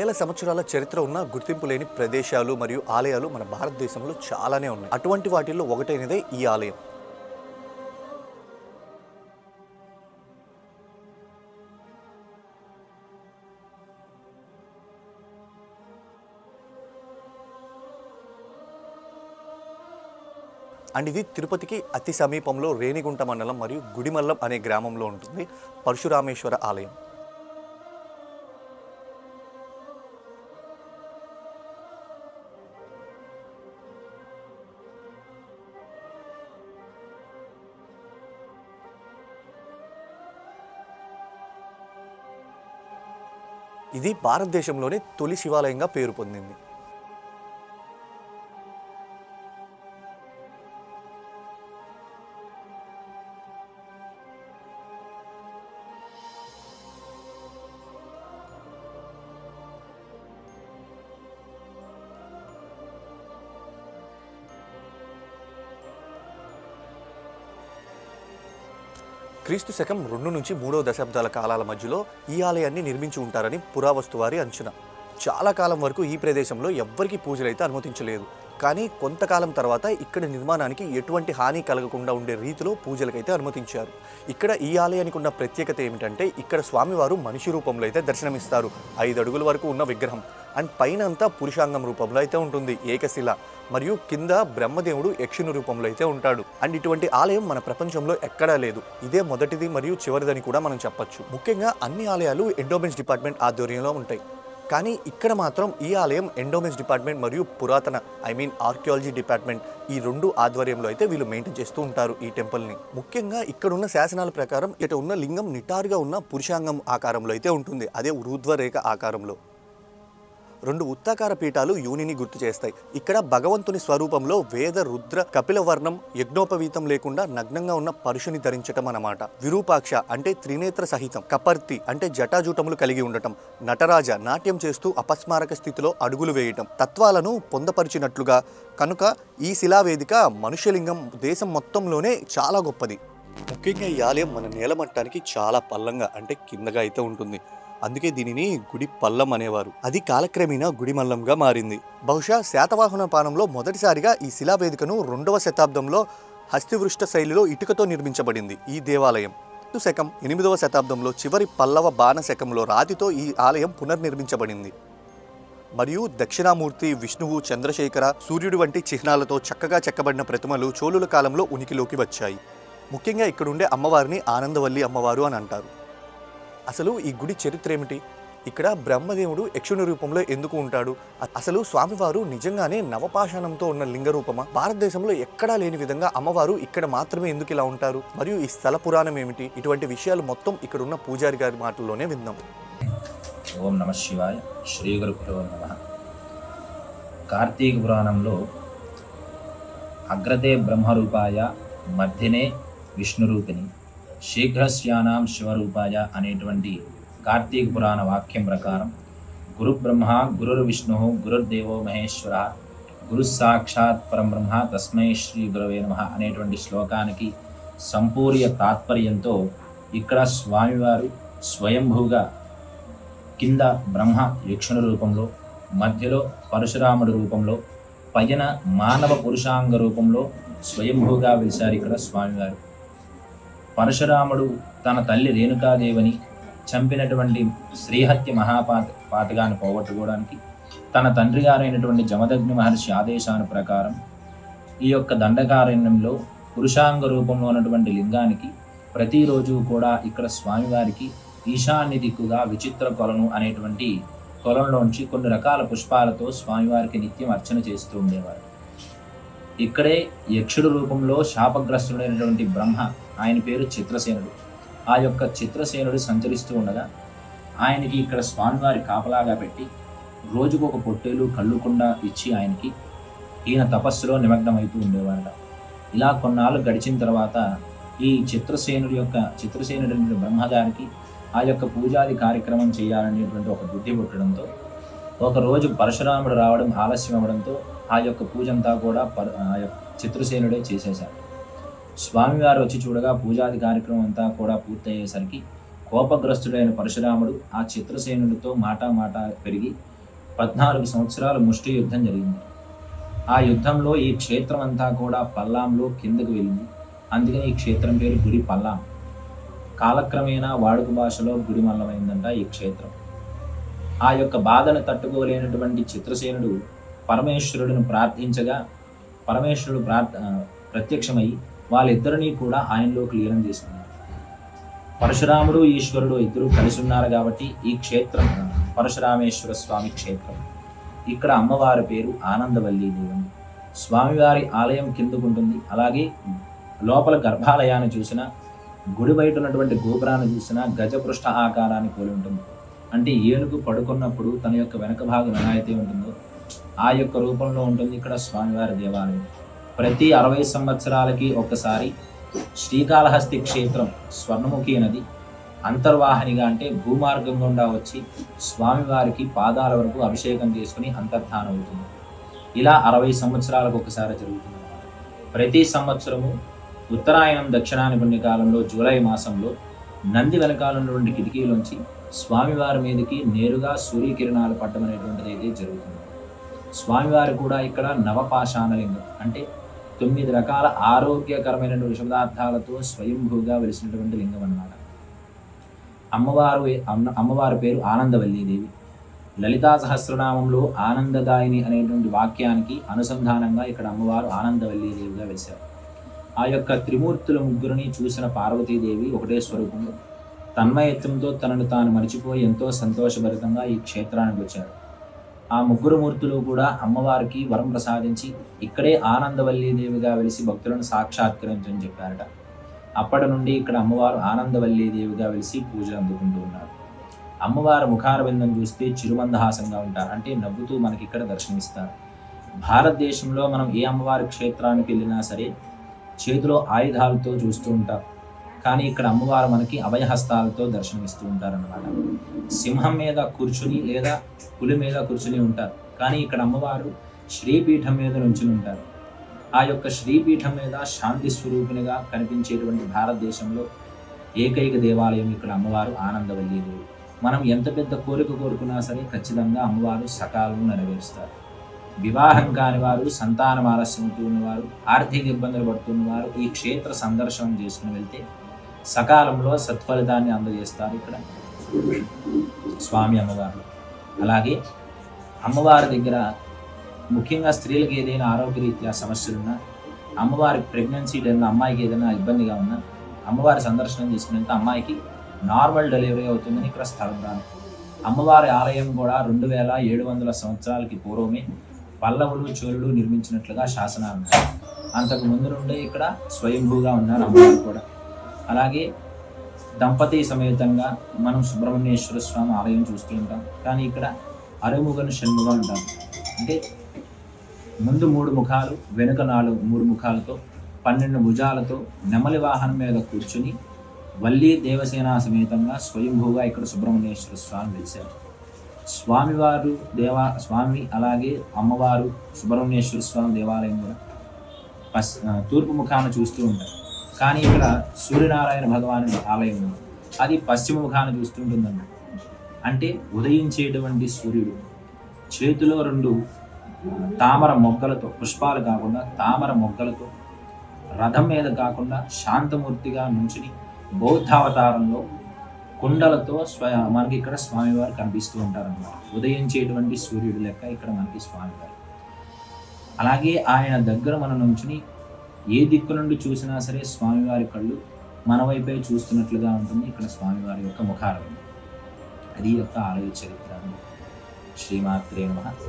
వేల సంవత్సరాల చరిత్ర ఉన్న గుర్తింపు లేని ప్రదేశాలు మరియు ఆలయాలు మన భారతదేశంలో చాలానే ఉన్నాయి. అటువంటి వాటిల్లో ఒకటైనదే ఈ ఆలయం. అండ్ ఇది తిరుపతికి అతి సమీపంలో రేణిగుంట మండలం మరియు గుడిమల్లం అనే గ్రామంలో ఉంటుంది పరశురామేశ్వర ఆలయం. ఇది భారతదేశంలోనే తొలి శివాలయంగా పేరు పొందింది. క్రీస్తు శకం 2 నుంచి 3వ దశాబ్దాల కాలాల మధ్యలో ఈ ఆలయాన్ని నిర్మించి ఉంటారని పురావస్తువారి అంచనా. చాలా కాలం వరకు ఈ ప్రదేశంలో ఎవ్వరికీ పూజలైతే అనుమతించలేదు. కానీ కొంతకాలం తర్వాత ఇక్కడ నిర్మాణానికి ఎటువంటి హాని కలగకుండా ఉండే రీతిలో పూజలకైతే అనుమతించారు. ఇక్కడ ఈ ఆలయానికి ఉన్న ప్రత్యేకత ఏమిటంటే ఇక్కడ స్వామివారు మనిషి రూపంలో అయితే దర్శనమిస్తారు. 5 అడుగుల వరకు ఉన్న విగ్రహం అండ్ పైన అంతా పురుషాంగం రూపంలో అయితే ఉంటుంది ఏకశిల, మరియు కింద బ్రహ్మదేవుడు యక్షుని రూపంలో అయితే ఉంటాడు. అండ్ ఇటువంటి ఆలయం మన ప్రపంచంలో ఎక్కడా లేదు. ఇదే మొదటిది మరియు చివరిదని కూడా మనం చెప్పొచ్చు. ముఖ్యంగా అన్ని ఆలయాలు ఎండోమెంట్స్ డిపార్ట్మెంట్ ఆధ్వర్యంలో ఉంటాయి. కానీ ఇక్కడ మాత్రం ఈ ఆలయం ఎండోమెంట్స్ డిపార్ట్మెంట్ మరియు పురాతన ఆర్కియాలజీ డిపార్ట్మెంట్ ఈ 2 ఆధ్వర్యంలో అయితే వీళ్ళు మెయింటైన్ చేస్తూ ఉంటారు ఈ టెంపుల్ని. ముఖ్యంగా ఇక్కడ ఉన్న శాసనాల ప్రకారం ఇటు ఉన్న లింగం నిటారుగా ఉన్న పురుషాంగం ఆకారంలో అయితే ఉంటుంది, అదే ఊర్ధ్వరేఖ ఆకారంలో. 2 వృత్తాకార పీఠాలు యూనిని గుర్తు చేస్తాయి. ఇక్కడ భగవంతుని స్వరూపంలో వేద రుద్ర కపిల వర్ణం యజ్ఞోపవీతం లేకుండా నగ్నంగా ఉన్న పరుషుని ధరించటం అన్నమాట. విరూపాక్ష అంటే త్రినేత్ర సహితం, కపర్తి అంటే జటాజూటములు కలిగి ఉండటం, నటరాజ నాట్యం చేస్తూ అపస్మారక స్థితిలో అడుగులు వేయటం తత్వాలను పొందపరిచినట్లుగా. కనుక ఈ శిలావేదిక మనుష్యలింగం దేశం మొత్తంలోనే చాలా గొప్పది. ముఖ్యంగా ఈ ఆలయం మన నేలమట్టానికి చాలా పల్లంగా అంటే కిందగా అయితే ఉంటుంది. అందుకే దీనిని గుడి పల్లం అనేవారు. అది కాలక్రమేణా గుడిమల్లంగా మారింది. బహుశా శాతవాహన పాలనలో మొదటిసారిగా ఈ శిలావేదికను 2వ శతాబ్దంలో హస్తివృష్ట శైలిలో ఇటుకతో నిర్మించబడింది. ఈ దేవాలయం శకం 8వ శతాబ్దంలో చివరి పల్లవ బాణ శకంలో రాతితో ఈ ఆలయం పునర్నిర్మించబడింది. మరియు దక్షిణామూర్తి, విష్ణువు, చంద్రశేఖర, సూర్యుడు వంటి చిహ్నాలతో చక్కగా చెక్కబడిన ప్రతిమలు చోళుల కాలంలో ఉనికిలోకి వచ్చాయి. ముఖ్యంగా ఇక్కడుండే అమ్మవారిని ఆనందవల్లి అమ్మవారు అని అంటారు. అసలు ఈ గుడి చరిత్ర ఏమిటి? ఇక్కడ బ్రహ్మదేవుడు యక్షుని రూపంలో ఎందుకు ఉంటాడు? అసలు స్వామివారు నిజంగానే నవపాషాణంతో ఉన్న లింగ రూపమా? భారతదేశంలో ఎక్కడా లేని విధంగా అమ్మవారు ఇక్కడ మాత్రమే ఎందుకు ఇలా ఉంటారు? మరియు ఈ స్థల పురాణం ఏమిటి? ఇటువంటి విషయాలు మొత్తం ఇక్కడ ఉన్న పూజారి గారి మాటల్లోనే విందాం. ఓం నమ శివాయ. శ్రీ గురుభ్యో నమః. కార్తీక పురాణంలో అగ్రతే బ్రహ్మరూపాయ మధ్యనే విష్ణురూపిణి శీఘ్రస్యానాం శివరూపాయ అనేటువంటి కార్తీక పురాణ వాక్యం ప్రకారం గురు బ్రహ్మ గురుర్ విష్ణు గురుర్దేవో మహేశ్వర గురు సాక్షాత్ పరబ్రహ్మ తస్మై శ్రీ గురవే నమః అనేటువంటి శ్లోకానికి సంపూర్ణ తాత్పర్యంతో ఇక్కడ స్వామివారు స్వయంభూగా కింద బ్రహ్మ యక్షుని రూపంలో, మధ్యలో పరశురాముడి రూపంలో, పైన మానవ పురుషాంగ రూపంలో స్వయంభూగా వెలిశారు ఇక్కడ స్వామివారు. పరశురాముడు తన తల్లి రేణుకాదేవిని చంపినటువంటి శ్రీహత్య పాతకాన్ని పోగొట్టుకోవడానికి తన తండ్రి గారైనటువంటి జమదగ్ని మహర్షి ఆదేశాల ప్రకారం ఈ యొక్క దండకారణ్యంలో పురుషాంగ రూపంలో ఉన్నటువంటి లింగానికి ప్రతిరోజు కూడా ఇక్కడ స్వామివారికి ఈశాన్య దిక్కుగా విచిత్ర కొలను అనేటువంటి కొలంలోంచి కొన్ని రకాల పుష్పాలతో స్వామివారికి నిత్యం అర్చన చేస్తూ ఉండేవారు. ఇక్కడే యక్షుడు రూపంలో శాపగ్రస్తుడైనటువంటి బ్రహ్మ, ఆయన పేరు చిత్రసేనుడు. ఆ యొక్క చిత్రసేనుడు సంచరిస్తూ ఉండగా ఆయనకి ఇక్కడ స్వామివారి కాపలాగా పెట్టి రోజుకు ఒక పొట్టేలు కళ్ళుకుండా ఇచ్చి ఆయనకి ఈయన తపస్సులో నిమగ్నమవుతూ ఉండేవారట. ఇలా కొన్నాళ్ళు గడిచిన తర్వాత ఈ చిత్రసేనుడి బ్రహ్మగారికి ఆ యొక్క పూజాది కార్యక్రమం చేయాలనేటువంటి ఒక బుద్ధి పుట్టడంతో ఒకరోజు పరశురాముడు రావడం ఆలస్యం అవ్వడంతో ఆ యొక్క పూజ అంతా కూడా చిత్రసేనుడే చేసేశారు. స్వామివారు వచ్చి చూడగా పూజాది కార్యక్రమం అంతా కూడా పూర్తయ్యేసరికి కోపగ్రస్తుడైన పరశురాముడు ఆ చిత్రసేనుడితో మాట పెరిగి 14 సంవత్సరాలు ముష్టి యుద్ధం జరిగింది. ఆ యుద్ధంలో ఈ క్షేత్రం అంతా కూడా పల్లాంలో కిందకు వెళ్ళింది. అందుకని ఈ క్షేత్రం పేరు గుడి పల్లాం. కాలక్రమేణా వాడుక భాషలో గుడి మల్లమైందంట ఈ క్షేత్రం. ఆ యొక్క బాధను తట్టుకోలేనటువంటి చిత్రసేనుడు పరమేశ్వరుడిని ప్రార్థించగా పరమేశ్వరుడు ప్రత్యక్షమై వాళ్ళిద్దరినీ కూడా ఆయనలోకి లీనం చేసుకున్నారు. పరశురాముడు ఈశ్వరుడు ఇద్దరు కలిసి ఉన్నారు కాబట్టి ఈ క్షేత్రం పరశురామేశ్వర స్వామి క్షేత్రం. ఇక్కడ అమ్మవారి పేరు ఆనందవల్లి దేవి. స్వామివారి ఆలయం కిందకుంటుంది. అలాగే లోపల గర్భాలయాన్ని చూసిన, గుడి బయట ఉన్నటువంటి గోపురాన్ని చూసిన గజపృష్ఠ ఆకారాన్ని పోలి ఉంటుంది. అంటే ఏనుగు పడుకున్నప్పుడు తన యొక్క వెనక భాగం ఎలా అయితే ఉంటుందో ఆ యొక్క రూపంలో ఉంటుంది ఇక్కడ స్వామివారి దేవాలయం. ప్రతి 60 సంవత్సరాలకి ఒక్కసారి శ్రీకాళహస్తి క్షేత్రం స్వర్ణముఖి నది అంతర్వాహినిగా అంటే భూమార్గం గుండా వచ్చి స్వామివారికి పాదాల వరకు అభిషేకం చేసుకుని అంతర్ధానం అవుతుంది. ఇలా 60 సంవత్సరాలకు ఒకసారి జరుగుతుంది. ప్రతి సంవత్సరము ఉత్తరాయణం దక్షిణాయన పుణ్యకాలంలో జూలై మాసంలో నంది వెనకాలన్నటువంటి కిటికీలోంచి స్వామివారి మీదకి నేరుగా సూర్యకిరణాలు పట్టడం అనేటువంటిది అయితే జరుగుతుంది. స్వామివారు కూడా ఇక్కడ నవపాషాణలింగం అంటే 9 రకాల ఆరోగ్యకరమైనటువంటి విష పదార్థాలతో స్వయంభూగా వెలిసినటువంటి లింగం అన్నమాట. అమ్మవారి పేరు ఆనందవల్లీదేవి. లలితా సహస్రనామంలో ఆనందదాయిని అనేటువంటి వాక్యానికి అనుసంధానంగా ఇక్కడ అమ్మవారు ఆనందవల్లీదేవిగా వెలిశారు. ఆ యొక్క త్రిమూర్తుల ముగ్గురిని చూసిన పార్వతీదేవి ఒకటే స్వరూపంలో తన్మయత్వంతో తనను తాను మరిచిపోయి ఎంతో సంతోషభరితంగా ఈ క్షేత్రానికి వచ్చారు. ఆ ముగ్గురు మూర్తులు కూడా అమ్మవారికి వరం ప్రసాదించి ఇక్కడే ఆనందవల్లీదేవిగా వెలిసి భక్తులను సాక్షాత్కరించని చెప్పారట. అప్పటి నుండి ఇక్కడ అమ్మవారు ఆనందవల్లీదేవిగా వెలిసి పూజలు అందుకుంటూ ఉన్నారు. అమ్మవారు ముఖారవిందం చూస్తే చిరుమందహాసంగా ఉంటారు. అంటే నవ్వుతూ మనకి ఇక్కడ దర్శనమిస్తారు. భారతదేశంలో మనం ఏ అమ్మవారి క్షేత్రానికి వెళ్ళినా సరే చేతిలో ఆయుధాలతో చూస్తూ ఉంటాం. కానీ ఇక్కడ అమ్మవారు మనకి అభయహస్తాలతో దర్శనమిస్తూ ఉంటారన్నమాట. సింహం మీద కూర్చుని లేదా పులి మీద కూర్చుని ఉంటారు. కానీ ఇక్కడ అమ్మవారు శ్రీపీఠం మీద నుంచుని ఉంటారు. ఆ యొక్క శ్రీపీఠం మీద శాంతి స్వరూపిణిగా కనిపించేటువంటి భారతదేశంలో ఏకైక దేవాలయం ఇక్కడ అమ్మవారు ఆనందవల్లీదేవి. మనం ఎంత పెద్ద కోరిక కోరుకున్నా సరే ఖచ్చితంగా అమ్మవారు సకాలం నెరవేరుస్తారు. వివాహం కాని వారు, సంతానం ఆలస్యమవుతూ ఉన్నవారు, ఆర్థిక ఇబ్బందులు పడుతున్నవారు ఈ క్షేత్ర సందర్శనం చేసుకుని వెళ్తే సకాలంలో సత్ఫలితాన్ని అందజేస్తారు ఇక్కడ స్వామి అమ్మవారు. అలాగే అమ్మవారి దగ్గర ముఖ్యంగా స్త్రీలకు ఏదైనా ఆరోగ్యరీత్యా సమస్యలున్నా, అమ్మవారి ప్రెగ్నెన్సీ టైంలో అమ్మాయికి ఏదైనా ఇబ్బందిగా ఉన్నా అమ్మవారి సందర్శనం చేసుకునేంత అమ్మాయికి నార్మల్ డెలివరీ అవుతుందని ఇక్కడ స్థలం రాను. అమ్మవారి ఆలయం కూడా 2700 సంవత్సరాలకి పూర్వమే పల్లవులు, చోళులు నిర్మించినట్లుగా శాసనాలు ఉన్నాయి. అంతకు ముందు నుండే ఇక్కడ స్వయంభూగా ఉన్నారు అమ్మవారు కూడా. అలాగే దంపతి సమేతంగా మనం సుబ్రహ్మణ్యేశ్వర స్వామి ఆలయం చూస్తూ ఉంటాం. కానీ ఇక్కడ అరుముగను షణ్ముగా ఉంటాం. అంటే ముందు 3 ముఖాలు, వెనుక 3 ముఖాలతో 12 భుజాలతో నెమలి వాహనం మీద కూర్చుని వల్లి దేవసేన సమేతంగా స్వయంభూగా ఇక్కడ సుబ్రహ్మణ్యేశ్వర స్వామి వెలిశారు. స్వామి అలాగే అమ్మవారు సుబ్రహ్మణ్యేశ్వర స్వామి దేవాలయం కూడా తూర్పు ముఖాన చూస్తూ ఉంటారు. కానీ ఇక్కడ సూర్యనారాయణ భగవాను ఆలయం ఉంది, అది పశ్చిమ ముఖాన చూస్తుంటుందన్న. అంటే ఉదయించేటువంటి సూర్యుడు చేతిలో 2 తామర మొగ్గలతో, పుష్పాలు కాకుండా తామర మొగ్గలతో, రథం మీద కాకుండా శాంతమూర్తిగా నుంచుని బౌద్ధావతారంలో కుండలతో మనకి ఇక్కడ స్వామివారు కనిపిస్తూ ఉంటారన్నమాట. ఉదయించేటువంటి సూర్యుడు లెక్క ఇక్కడ మనకి స్వామివారు. అలాగే ఆయన దగ్గర మన నుంచుని ఏ దిక్కు నుండి చూసినా సరే స్వామివారి కళ్ళు మన వైపే చూస్తున్నట్లుగా ఉంటుంది ఇక్కడ స్వామివారి యొక్క ముఖారవిందం. అది యొక్క ఆలయ చరిత్ర. శ్రీమాత్రే నమః.